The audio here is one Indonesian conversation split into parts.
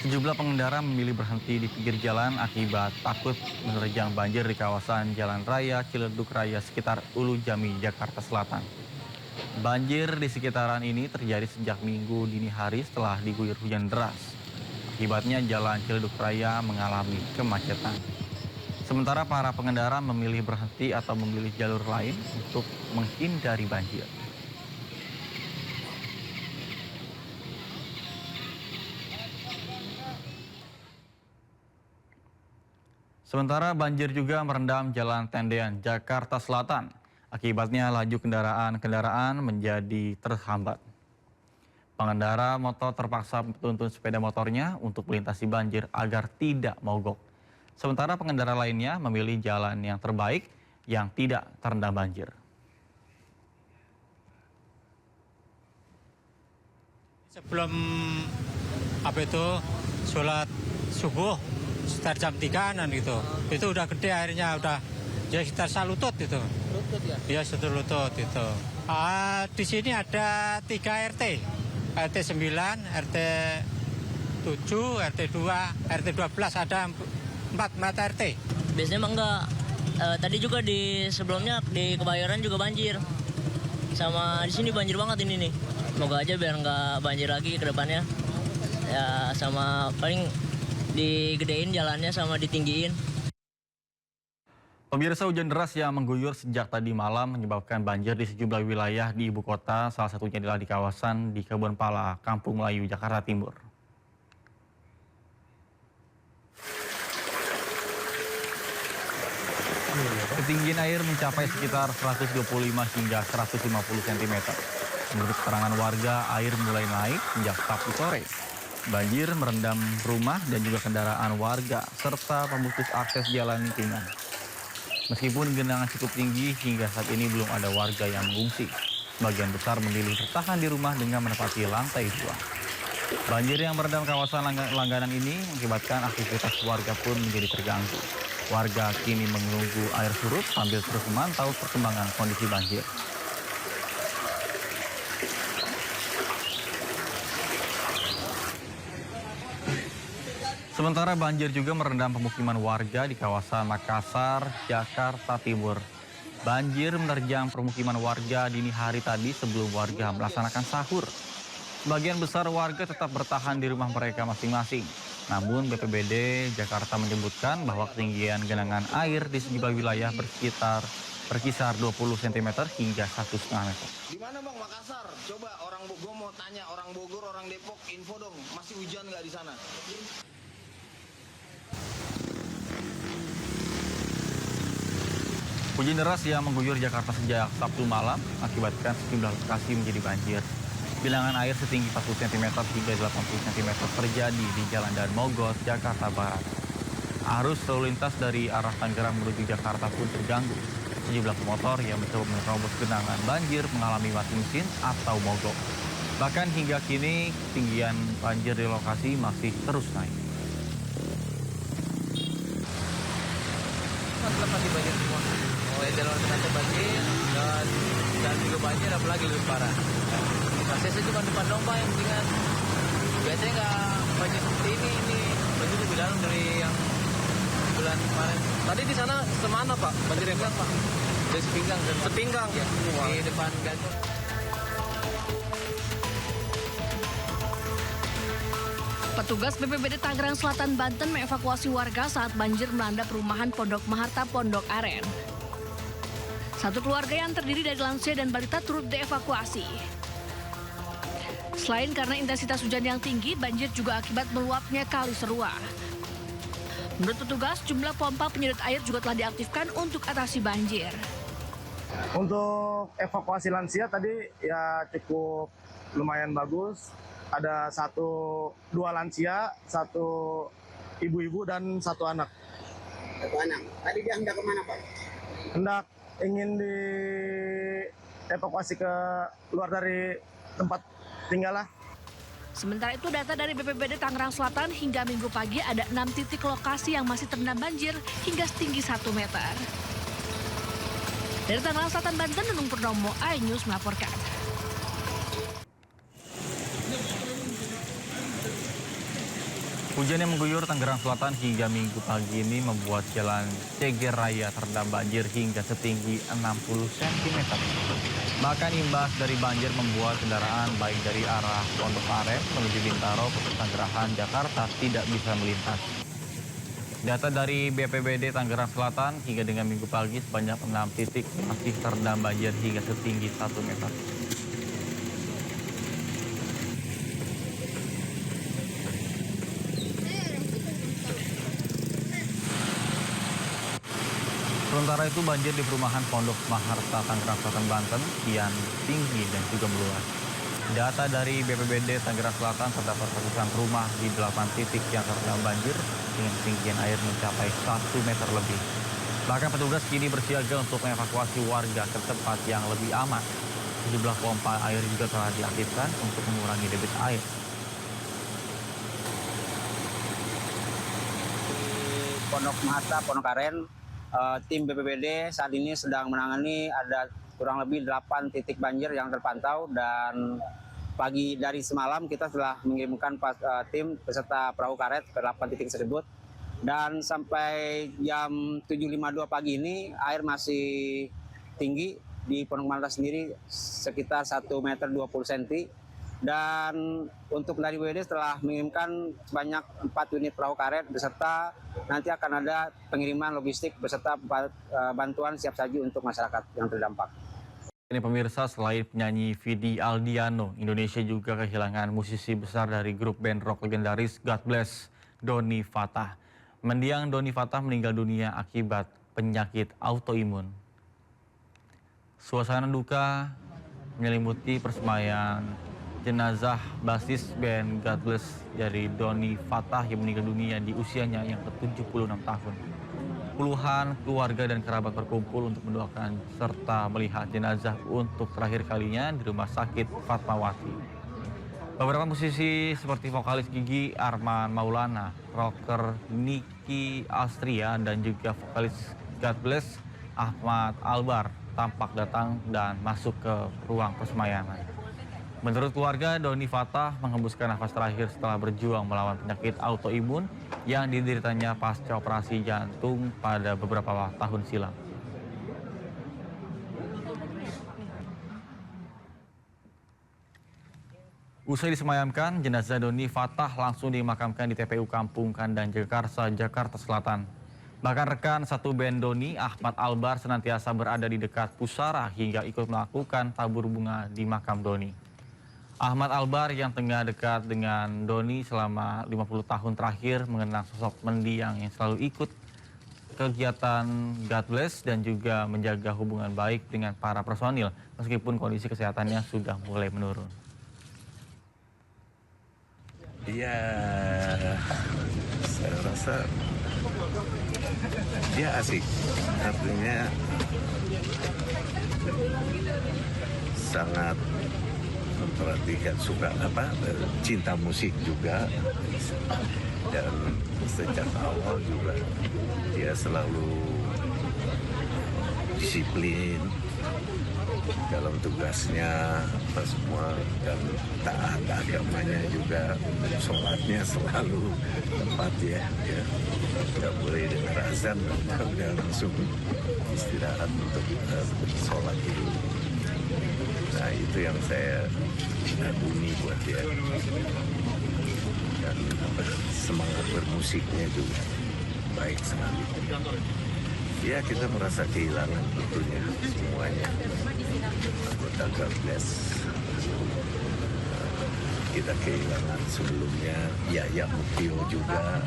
Sejumlah pengendara memilih berhenti di pinggir jalan akibat takut menerjang banjir di kawasan Jalan Raya Ciledug Raya sekitar Ulu Jami, Jakarta Selatan. Banjir di sekitaran ini terjadi sejak Minggu dini hari setelah diguyur hujan deras. Akibatnya Jalan Ciledug Raya mengalami kemacetan. Sementara para pengendara memilih berhenti atau memilih jalur lain untuk menghindari banjir. Sementara banjir juga merendam Jalan Tendean, Jakarta Selatan. Akibatnya laju kendaraan menjadi terhambat. Pengendara motor terpaksa menuntun sepeda motornya untuk melintasi banjir agar tidak mogok. Sementara pengendara lainnya memilih jalan yang terbaik yang tidak terendam banjir. Sebelum sholat subuh sekitar jam 3-an gitu. Itu udah gede airnya, udah ya sekitar salutut itu. Lutut ya? Iya, sekitar lutut itu. Di sini ada 3 RT. RT 9, RT 7, RT 2, RT 12, ada 4 RT. Biasanya emang enggak. Tadi juga sebelumnya di Kebayoran juga banjir. Sama di sini banjir banget ini nih. Semoga aja biar nggak banjir lagi ke depannya. Ya sama paling digedein jalannya sama ditinggiin. Pemirsa, hujan deras yang mengguyur sejak tadi malam menyebabkan banjir di sejumlah wilayah di ibu kota, salah satunya adalah di kawasan di Kebonpala, Kampung Melayu, Jakarta Timur. Ketinggian air mencapai sekitar 125 hingga 150 cm. Menurut keterangan warga, air mulai naik sejak Sabtu sore. Banjir merendam rumah dan juga kendaraan warga, serta memutus akses jalan lingkungan. Meskipun genangan cukup tinggi, hingga saat ini belum ada warga yang mengungsi. Sebagian besar memilih bertahan di rumah dengan menempati lantai 2. Banjir yang merendam kawasan langganan ini mengakibatkan aktivitas warga pun menjadi terganggu. Warga kini menunggu air surut sambil terus memantau perkembangan kondisi banjir. Sementara banjir juga merendam pemukiman warga di kawasan Makassar, Jakarta Timur. Banjir menerjang permukiman warga dini hari tadi sebelum warga melaksanakan sahur. Sebagian besar warga tetap bertahan di rumah mereka masing-masing. Namun BPBD Jakarta menyebutkan bahwa ketinggian genangan air di sejumlah wilayah berkisar 20 cm hingga 1,5 meter. Di mana Bang, Makassar? Coba orang Bogor mau tanya, orang Bogor, orang Depok, info dong, masih hujan nggak di sana? Hujan deras yang mengguyur Jakarta sejak Sabtu malam akibatkan sejumlah lokasi menjadi banjir. Bilangan air setinggi 40 cm hingga 80 cm terjadi di Jalan Dan Mogot, Jakarta Barat. Arus lalu lintas dari arah Tangerang menuju Jakarta pun terganggu. Sejumlah pemotor yang mencoba menerobos genangan banjir mengalami mati mesin atau mogok. Bahkan hingga kini ketinggian banjir di lokasi masih terus naik. Masih banjir semua. Jalan alternatif banjir dan juga banjir, apalagi lebih parah. Aksesnya cuma depan dong Pak, yang pentingan. Biasanya nggak banjir seperti ini banjir lebih dalam dari yang bulan kemarin. Tadi di sana semana Pak? Banjir yang Pak? Dari Sepinggang. Sepinggang ya? Di depan Gantung. Petugas BPBD Tangerang Selatan, Banten mengevakuasi warga saat banjir melanda perumahan Pondok Maharta, Pondok Aren. Satu keluarga yang terdiri dari lansia dan balita turut dievakuasi. Selain karena intensitas hujan yang tinggi, banjir juga akibat meluapnya Kali Serua. Menurut petugas, jumlah pompa penyedot air juga telah diaktifkan untuk atasi banjir. Untuk evakuasi lansia tadi ya cukup lumayan bagus. Ada 2 lansia, 1 ibu-ibu dan 1 anak. 1 anak. Tadi dia hendak kemana Pak? Hendak ingin dievakuasi keluar dari tempat tinggalnya. Sementara itu, data dari BPBD Tangerang Selatan hingga Minggu pagi ada 6 titik lokasi yang masih terendam banjir hingga setinggi 1 meter. Dari Tangerang Selatan, Banten, Nunung Purnomo, iNews melaporkan. Hujan yang mengguyur Tangerang Selatan hingga Minggu pagi ini membuat jalan Ceger Raya terendam banjir hingga setinggi 60 cm. Bahkan imbas dari banjir membuat kendaraan baik dari arah Pondok Aren menuju Bintaro ke Pesanggerahan, Jakarta tidak bisa melintas. Data dari BPBD Tangerang Selatan hingga dengan Minggu pagi sebanyak 6 titik masih terendam banjir hingga setinggi 1 meter. Sementara itu banjir di perumahan Pondok Maharta, Tangerang Selatan, Banten kian tinggi dan juga meluas. Data dari BPBD Tangerang Selatan terdapat ratusan rumah di 8 titik yang terendam banjir dengan ketinggian air mencapai 1 meter lebih. Bahkan petugas kini bersiaga untuk mengevakuasi warga ke tempat yang lebih aman. Sejumlah pompa air juga telah diaktifkan untuk mengurangi debit air. Di Pondok Maharta, Pondok Aren, tim BPBD saat ini sedang menangani ada kurang lebih 8 titik banjir yang terpantau, dan pagi dari semalam kita telah mengirimkan tim beserta perahu karet ke 8 titik tersebut, dan sampai jam 7.52 pagi ini air masih tinggi di Pondok Maharta sendiri sekitar 1,20 meter, dan untuk dari BPBD telah mengirimkan sebanyak 4 unit perahu karet beserta nanti akan ada pengiriman logistik beserta bantuan siap saji untuk masyarakat yang terdampak. Ini pemirsa, selain penyanyi Vidi Aldiano, Indonesia juga kehilangan musisi besar dari grup band rock legendaris God Bless, Doni Fatah. Mendiang Doni Fatah meninggal dunia akibat penyakit autoimun. Suasana duka menyelimuti persembahyaan jenazah basis band God Bless dari Doni Fatah yang meninggal dunia di usianya yang ke-76 tahun. Puluhan keluarga dan kerabat berkumpul untuk mendoakan serta melihat jenazah untuk terakhir kalinya di Rumah Sakit Fatmawati. Beberapa musisi seperti vokalis Gigi Arman Maulana, rocker Niki Astria, dan juga vokalis God Bless Ahmad Albar tampak datang dan masuk ke ruang persemayaman. Menurut keluarga, Doni Fatah menghembuskan nafas terakhir setelah berjuang melawan penyakit autoimun yang dideritanya pasca operasi jantung pada beberapa tahun silam. Usai disemayamkan, jenazah Doni Fatah langsung dimakamkan di TPU Kampung Kandang Jagakarsa, Jakarta Selatan. Bahkan rekan satu band Doni, Ahmad Albar, senantiasa berada di dekat pusara hingga ikut melakukan tabur bunga di makam Doni. Ahmad Albar yang tengah dekat dengan Doni selama 50 tahun terakhir mengenang sosok mendiang yang selalu ikut kegiatan God Bless dan juga menjaga hubungan baik dengan para personil meskipun kondisi kesehatannya sudah mulai menurun. Iya, saya rasa dia asik, artinya sangat memperhatikan, suka cinta musik juga, dan sejak awal juga dia selalu disiplin dalam tugasnya semua, dan taat agamanya juga, sholatnya selalu tepat ya, nggak boleh dengar azan udah langsung istirahat untuk sholat dulu. Nah itu yang saya kagumi buat dia, dan semangat bermusiknya juga baik sekali. Ya kita merasa kehilangan tentunya semuanya anggota God Bless. Kita kehilangan sebelumnya Yaya Muktio juga.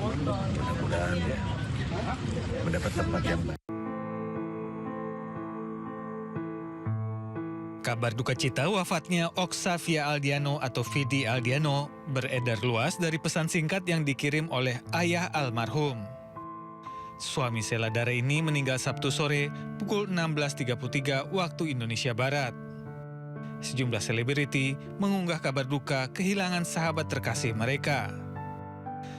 Mudah-mudahan ya mendapat tempat yang baik. Kabar duka cita wafatnya Oxavia Aldiano atau Vidi Aldiano beredar luas dari pesan singkat yang dikirim oleh ayah almarhum. Suami Sheila Dara ini meninggal Sabtu sore pukul 16.33 waktu Indonesia Barat. Sejumlah selebriti mengunggah kabar duka kehilangan sahabat terkasih mereka.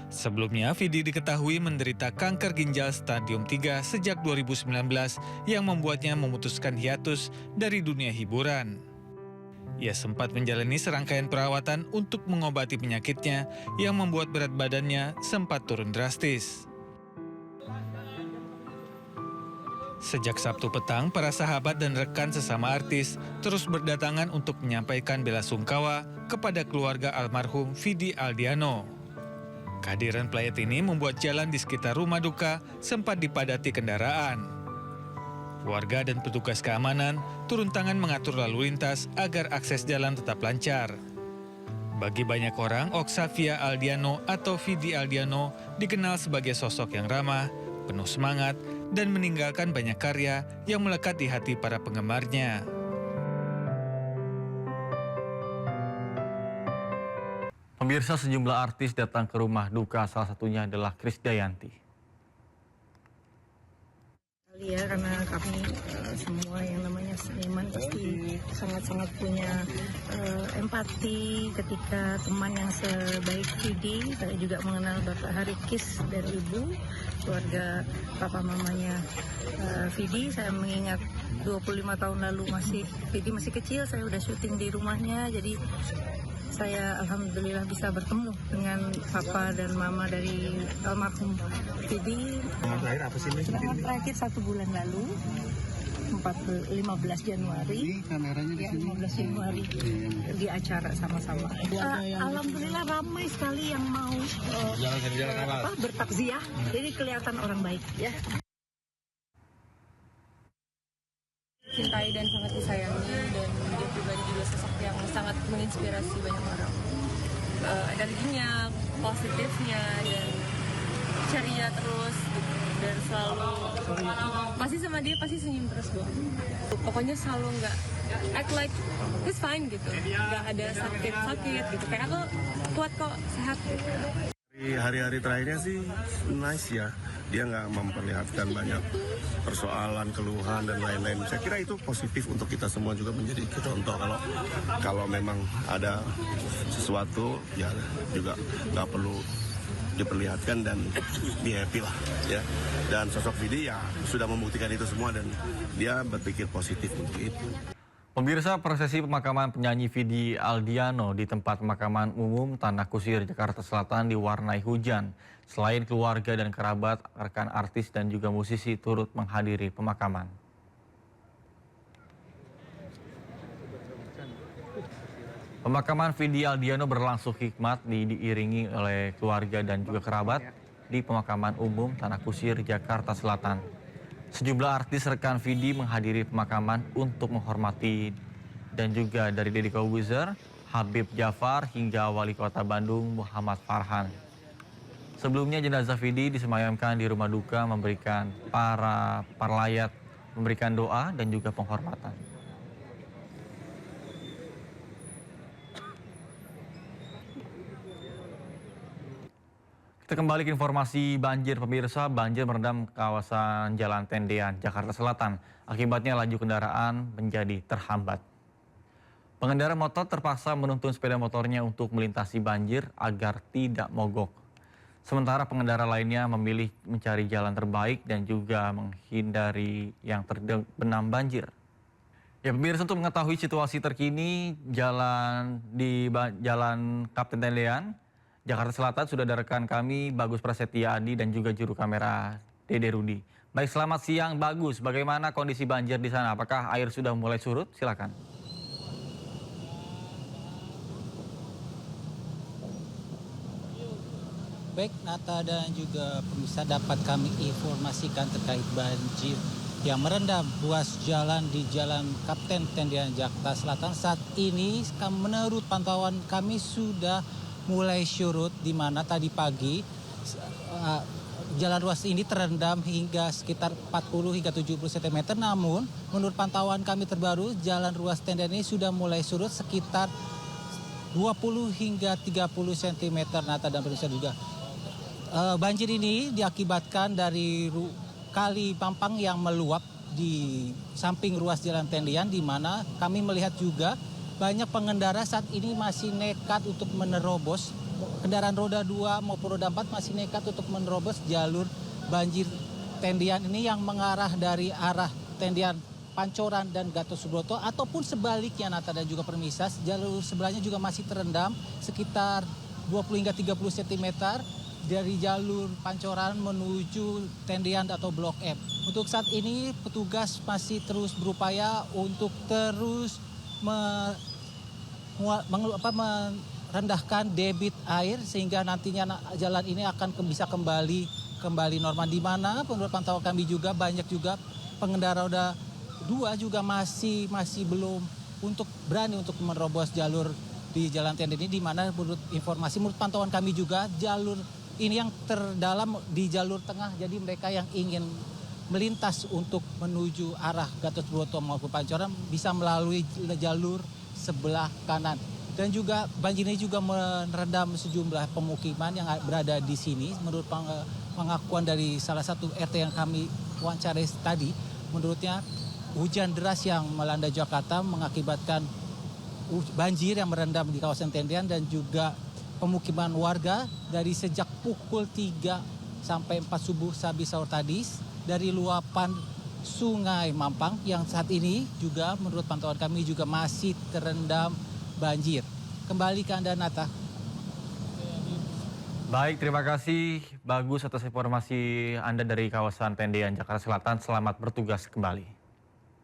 Sebelumnya, Vidi diketahui menderita kanker ginjal stadium 3 sejak 2019 yang membuatnya memutuskan hiatus dari dunia hiburan. Ia sempat menjalani serangkaian perawatan untuk mengobati penyakitnya yang membuat berat badannya sempat turun drastis. Sejak Sabtu petang, para sahabat dan rekan sesama artis terus berdatangan untuk menyampaikan bela sungkawa kepada keluarga almarhum Vidi Aldiano. Kehadiran pelayat ini membuat jalan di sekitar rumah duka sempat dipadati kendaraan. Warga dan petugas keamanan turun tangan mengatur lalu lintas agar akses jalan tetap lancar. Bagi banyak orang, Oxavia Aldiano atau Vidi Aldiano dikenal sebagai sosok yang ramah, penuh semangat, dan meninggalkan banyak karya yang melekat di hati para penggemarnya. Pemirsa, sejumlah artis datang ke rumah duka, salah satunya adalah Krisdayanti. Ya, karena kami semua yang namanya seniman pasti sangat-sangat punya empati ketika teman yang sebaik Vidi. Saya juga mengenal Bapak Harikis dan Ibu, keluarga papa mamanya Vidi. Saya mengingat 25 tahun lalu Vidi masih kecil, saya udah syuting di rumahnya, jadi saya alhamdulillah bisa bertemu dengan papa dan mama dari almarhum Vidi. Terakhir apa sih? Terakhir 1 bulan lalu, 15 Januari. Kameranya di sini. 15 Januari di acara sama-sama. Alhamdulillah ramai sekali yang mau bertakziah. Jadi kelihatan orang baik ya. Cintai dan sangat disayangi, dan dia pribadi juga sosok yang sangat menginspirasi banyak orang. Energinya, positifnya, dan ceria terus gitu. Dan selalu pasti sama dia pasti senyum terus doang. Pokoknya selalu nggak act like it's fine gitu, nggak ada sakit gitu. Kayak aku kuat kok, sehat gitu. Hari-hari terakhirnya sih nice ya, dia nggak memperlihatkan banyak persoalan, keluhan dan lain-lain. Saya kira itu positif untuk kita semua juga menjadi contoh kalau memang ada sesuatu ya juga nggak perlu diperlihatkan dan be happy lah ya. Dan sosok Vidi ya sudah membuktikan itu semua dan dia berpikir positif untuk itu. Pemirsa, prosesi pemakaman penyanyi Vidi Aldiano di tempat pemakaman umum Tanah Kusir, Jakarta Selatan diwarnai hujan. Selain keluarga dan kerabat, rekan artis dan juga musisi turut menghadiri pemakaman. Pemakaman Vidi Aldiano berlangsung hikmat diiringi oleh keluarga dan juga kerabat di pemakaman umum Tanah Kusir, Jakarta Selatan. Sejumlah artis rekan Vidi menghadiri pemakaman untuk menghormati dan juga dari Deddy Corbuzier, Habib Jafar hingga Wali Kota Bandung Muhammad Farhan. Sebelumnya jenazah Vidi disemayamkan di rumah duka memberikan para parlayat memberikan doa dan juga penghormatan. Kita kembali ke informasi banjir, pemirsa. Banjir merendam kawasan Jalan Tendean, Jakarta Selatan. Akibatnya laju kendaraan menjadi terhambat. Pengendara motor terpaksa menuntun sepeda motornya untuk melintasi banjir agar tidak mogok. Sementara pengendara lainnya memilih mencari jalan terbaik dan juga menghindari yang terbenam banjir. Ya, pemirsa, untuk mengetahui situasi terkini Jalan Kapten Tendean, Jakarta Selatan, sudah ada rekan kami Bagus Prasetya Adi dan juga juru kamera Dede Rudi. Baik, selamat siang Bagus. Bagaimana kondisi banjir di sana? Apakah air sudah mulai surut? Silakan. Baik, Nata dan juga pemirsa, dapat kami informasikan terkait banjir yang merendam ruas jalan di Jalan Kapten Tendean, Jakarta Selatan. Saat ini menurut pantauan kami sudah mulai surut, di mana tadi pagi jalan ruas ini terendam hingga sekitar 40 hingga 70 cm. Namun menurut pantauan kami terbaru, jalan ruas Tendean ini sudah mulai surut sekitar 20 hingga 30 cm. Nata dan pemirsa juga. Banjir ini diakibatkan dari kali Pampang yang meluap di samping ruas jalan Tendean, di mana kami melihat juga banyak pengendara saat ini masih nekat untuk menerobos, kendaraan roda 2 maupun roda 4 masih nekat untuk menerobos jalur banjir Tendean ini yang mengarah dari arah Tendean Pancoran dan Gatot Subroto ataupun sebaliknya Nata dan juga Permisa, jalur sebelahnya juga masih terendam sekitar 20 hingga 30 cm dari jalur Pancoran menuju Tendian atau Blok M. Untuk saat ini petugas masih terus berupaya untuk terus merendahkan debit air sehingga nantinya jalan ini akan bisa kembali normal, di mana menurut pantauan kami juga banyak juga pengendara roda 2 juga masih belum berani untuk menerobos jalur di Jalan Tendian ini, di mana menurut pantauan kami juga jalur ini yang terdalam di jalur tengah, jadi mereka yang ingin melintas untuk menuju arah Gatot Subroto maupun Pancoran bisa melalui jalur sebelah kanan. Dan juga banjir ini juga merendam sejumlah pemukiman yang berada di sini. Menurut pengakuan dari salah satu RT yang kami wawancarai tadi, menurutnya hujan deras yang melanda Jakarta mengakibatkan banjir yang merendam di kawasan Tendian dan juga pemukiman warga dari sejak pukul 3 sampai 4 subuh habis sahur tadi dari luapan Sungai Mampang yang saat ini juga menurut pantauan kami juga masih terendam banjir. Kembali ke Anda, Nata. Baik, terima kasih Bagus atas informasi Anda dari kawasan Tendian, Jakarta Selatan. Selamat bertugas kembali.